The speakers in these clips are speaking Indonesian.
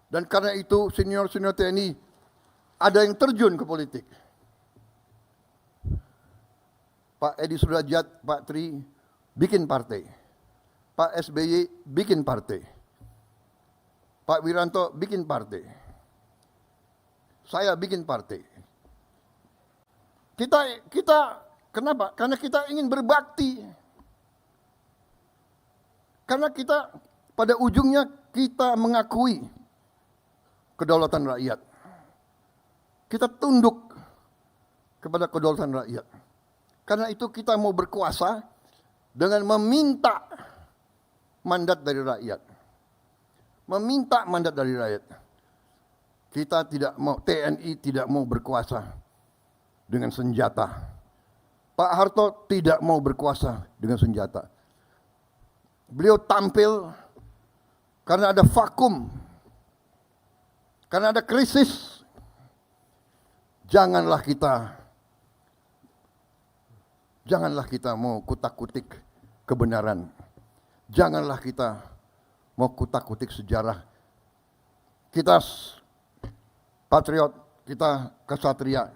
Dan karena itu senior-senior TNI ada yang terjun ke politik. Pak Edi Sudrajat, Pak Tri bikin partai. Pak SBY bikin partai. Pak Wiranto bikin partai. Saya bikin partai. Kita kenapa? Karena kita ingin berbakti. Karena kita pada ujungnya kita mengakui kedaulatan rakyat. Kita tunduk kepada kedaulatan rakyat. Karena itu kita mau berkuasa dengan meminta mandat dari rakyat. Meminta mandat dari rakyat. Kita tidak mau, TNI tidak mau berkuasa dengan senjata. Pak Harto tidak mau berkuasa dengan senjata. Beliau tampil karena ada vakum. Karena ada krisis. Janganlah kita mau kutak-kutik kebenaran. Janganlah kita mau kutak-kutik sejarah. Kita patriot, kita kesatria.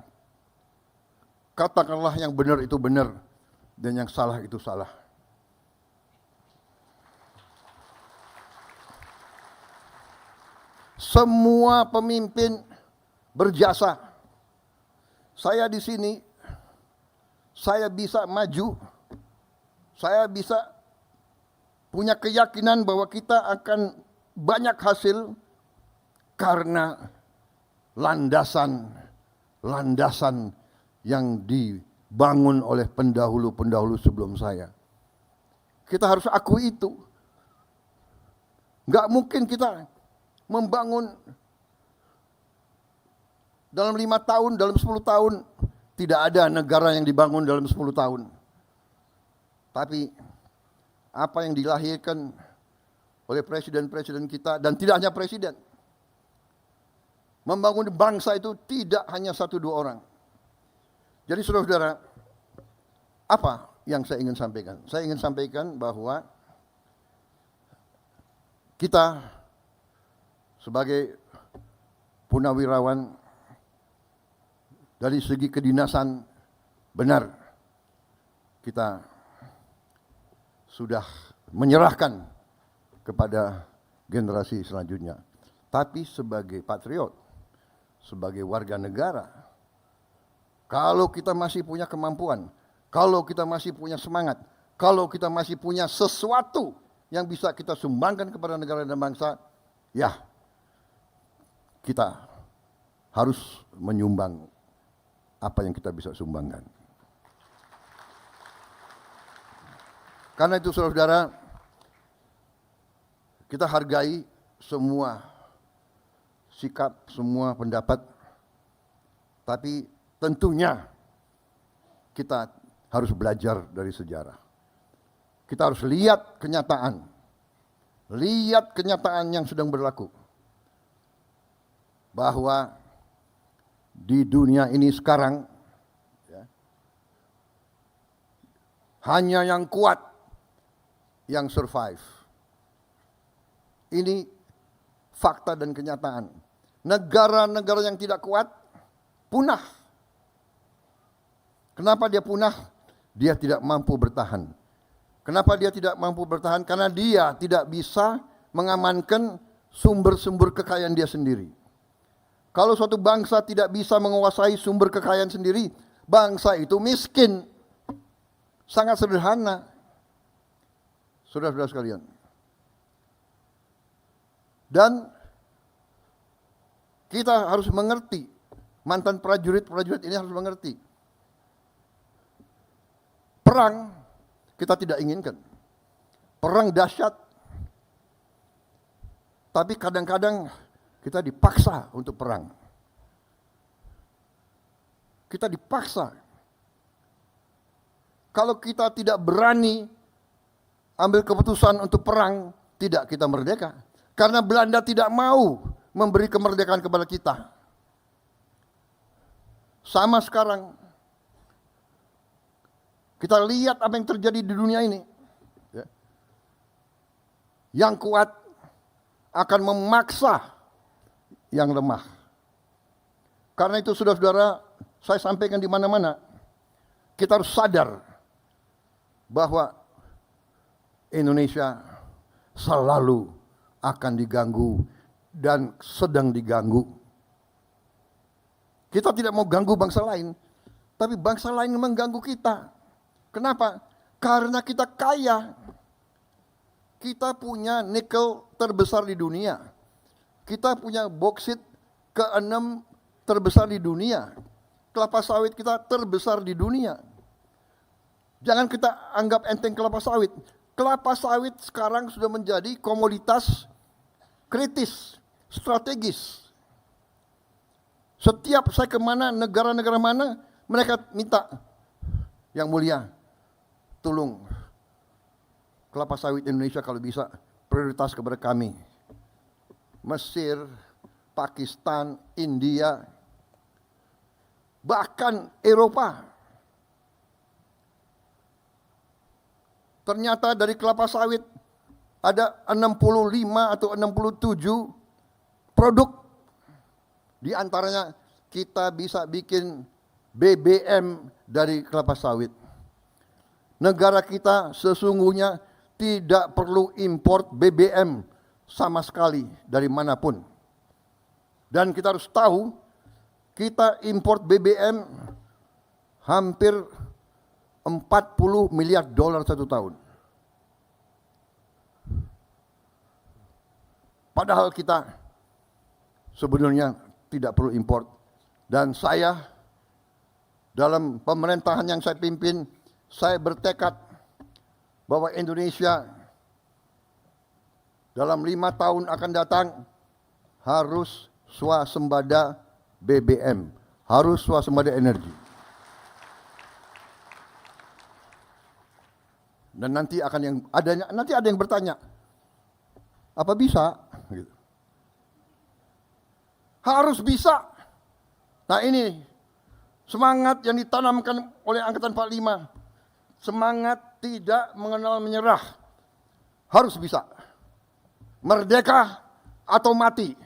Katakanlah yang benar itu benar dan yang salah itu salah. Semua pemimpin berjasa. Saya di sini, saya bisa maju, saya bisa punya keyakinan bahwa kita akan banyak hasil karena landasan yang dibangun oleh pendahulu-pendahulu sebelum saya. Kita harus akui itu. Nggak mungkin kita membangun dalam 5 tahun, dalam 10 tahun. Tidak ada negara yang dibangun dalam 10 tahun. Tapi apa yang dilahirkan oleh presiden-presiden kita, dan tidak hanya presiden. Membangun bangsa itu tidak hanya 1-2 orang. Jadi saudara-saudara, apa yang saya ingin sampaikan? Saya ingin sampaikan bahwa kita sebagai punawirawan dari segi kedinasan benar kita sudah menyerahkan kepada generasi selanjutnya. Tapi sebagai patriot, sebagai warga negara, kalau kita masih punya kemampuan, kalau kita masih punya semangat, kalau kita masih punya sesuatu yang bisa kita sumbangkan kepada negara dan bangsa, ya kita harus menyumbang apa yang kita bisa sumbangkan. Karena itu saudara-saudara, kita hargai semua sikap, semua pendapat, tapi tentunya kita harus belajar dari sejarah. Kita harus lihat kenyataan yang sedang berlaku. Bahwa di dunia ini sekarang ya, hanya yang kuat yang survive. Ini fakta dan kenyataan. Negara-negara yang tidak kuat punah. Kenapa dia punah? Dia tidak mampu bertahan. Kenapa dia tidak mampu bertahan? Karena dia tidak bisa mengamankan sumber-sumber kekayaan dia sendiri. Kalau suatu bangsa tidak bisa menguasai sumber kekayaan sendiri, bangsa itu miskin. Sangat sederhana. Saudara-saudara sekalian. Dan kita harus mengerti, mantan prajurit ini harus mengerti. Perang kita tidak inginkan. Perang dahsyat. Tapi kadang-kadang kita dipaksa untuk perang. Kita dipaksa. Kalau kita tidak berani ambil keputusan untuk perang, tidak kita merdeka. Karena Belanda tidak mau memberi kemerdekaan kepada kita. Sama sekarang. Kita lihat apa yang terjadi di dunia ini. Yang kuat akan memaksa yang lemah. Karena itu saudara-saudara, saya sampaikan di mana-mana, kita harus sadar bahwa Indonesia selalu akan diganggu dan sedang diganggu. Kita tidak mau ganggu bangsa lain, tapi bangsa lain mengganggu kita. Kenapa? Karena kita kaya. Kita punya nikel terbesar di dunia. Kita punya boksit ke-6 terbesar di dunia. Kelapa sawit kita terbesar di dunia. Jangan kita anggap enteng kelapa sawit. Kelapa sawit sekarang sudah menjadi komoditas kritis, strategis. Setiap saya kemana, negara-negara mana, mereka minta, yang mulia, tolong kelapa sawit Indonesia kalau bisa prioritas kepada kami. Mesir, Pakistan, India, bahkan Eropa. Ternyata dari kelapa sawit ada 65 atau 67 produk. Di antaranya kita bisa bikin BBM dari kelapa sawit. Negara kita sesungguhnya tidak perlu import BBM sama sekali dari manapun. Dan kita harus tahu, kita import BBM hampir 40 miliar dolar satu tahun. Padahal kita sebenarnya tidak perlu import. Dan saya dalam pemerintahan yang saya pimpin, saya bertekad bahwa Indonesia dalam 5 tahun akan datang harus swasembada BBM, harus swasembada energi. Dan nanti ada yang bertanya, apa bisa? Gitu. Harus bisa. Nah ini semangat yang ditanamkan oleh Angkatan 45, semangat tidak mengenal menyerah, harus bisa. Merdeka atau mati.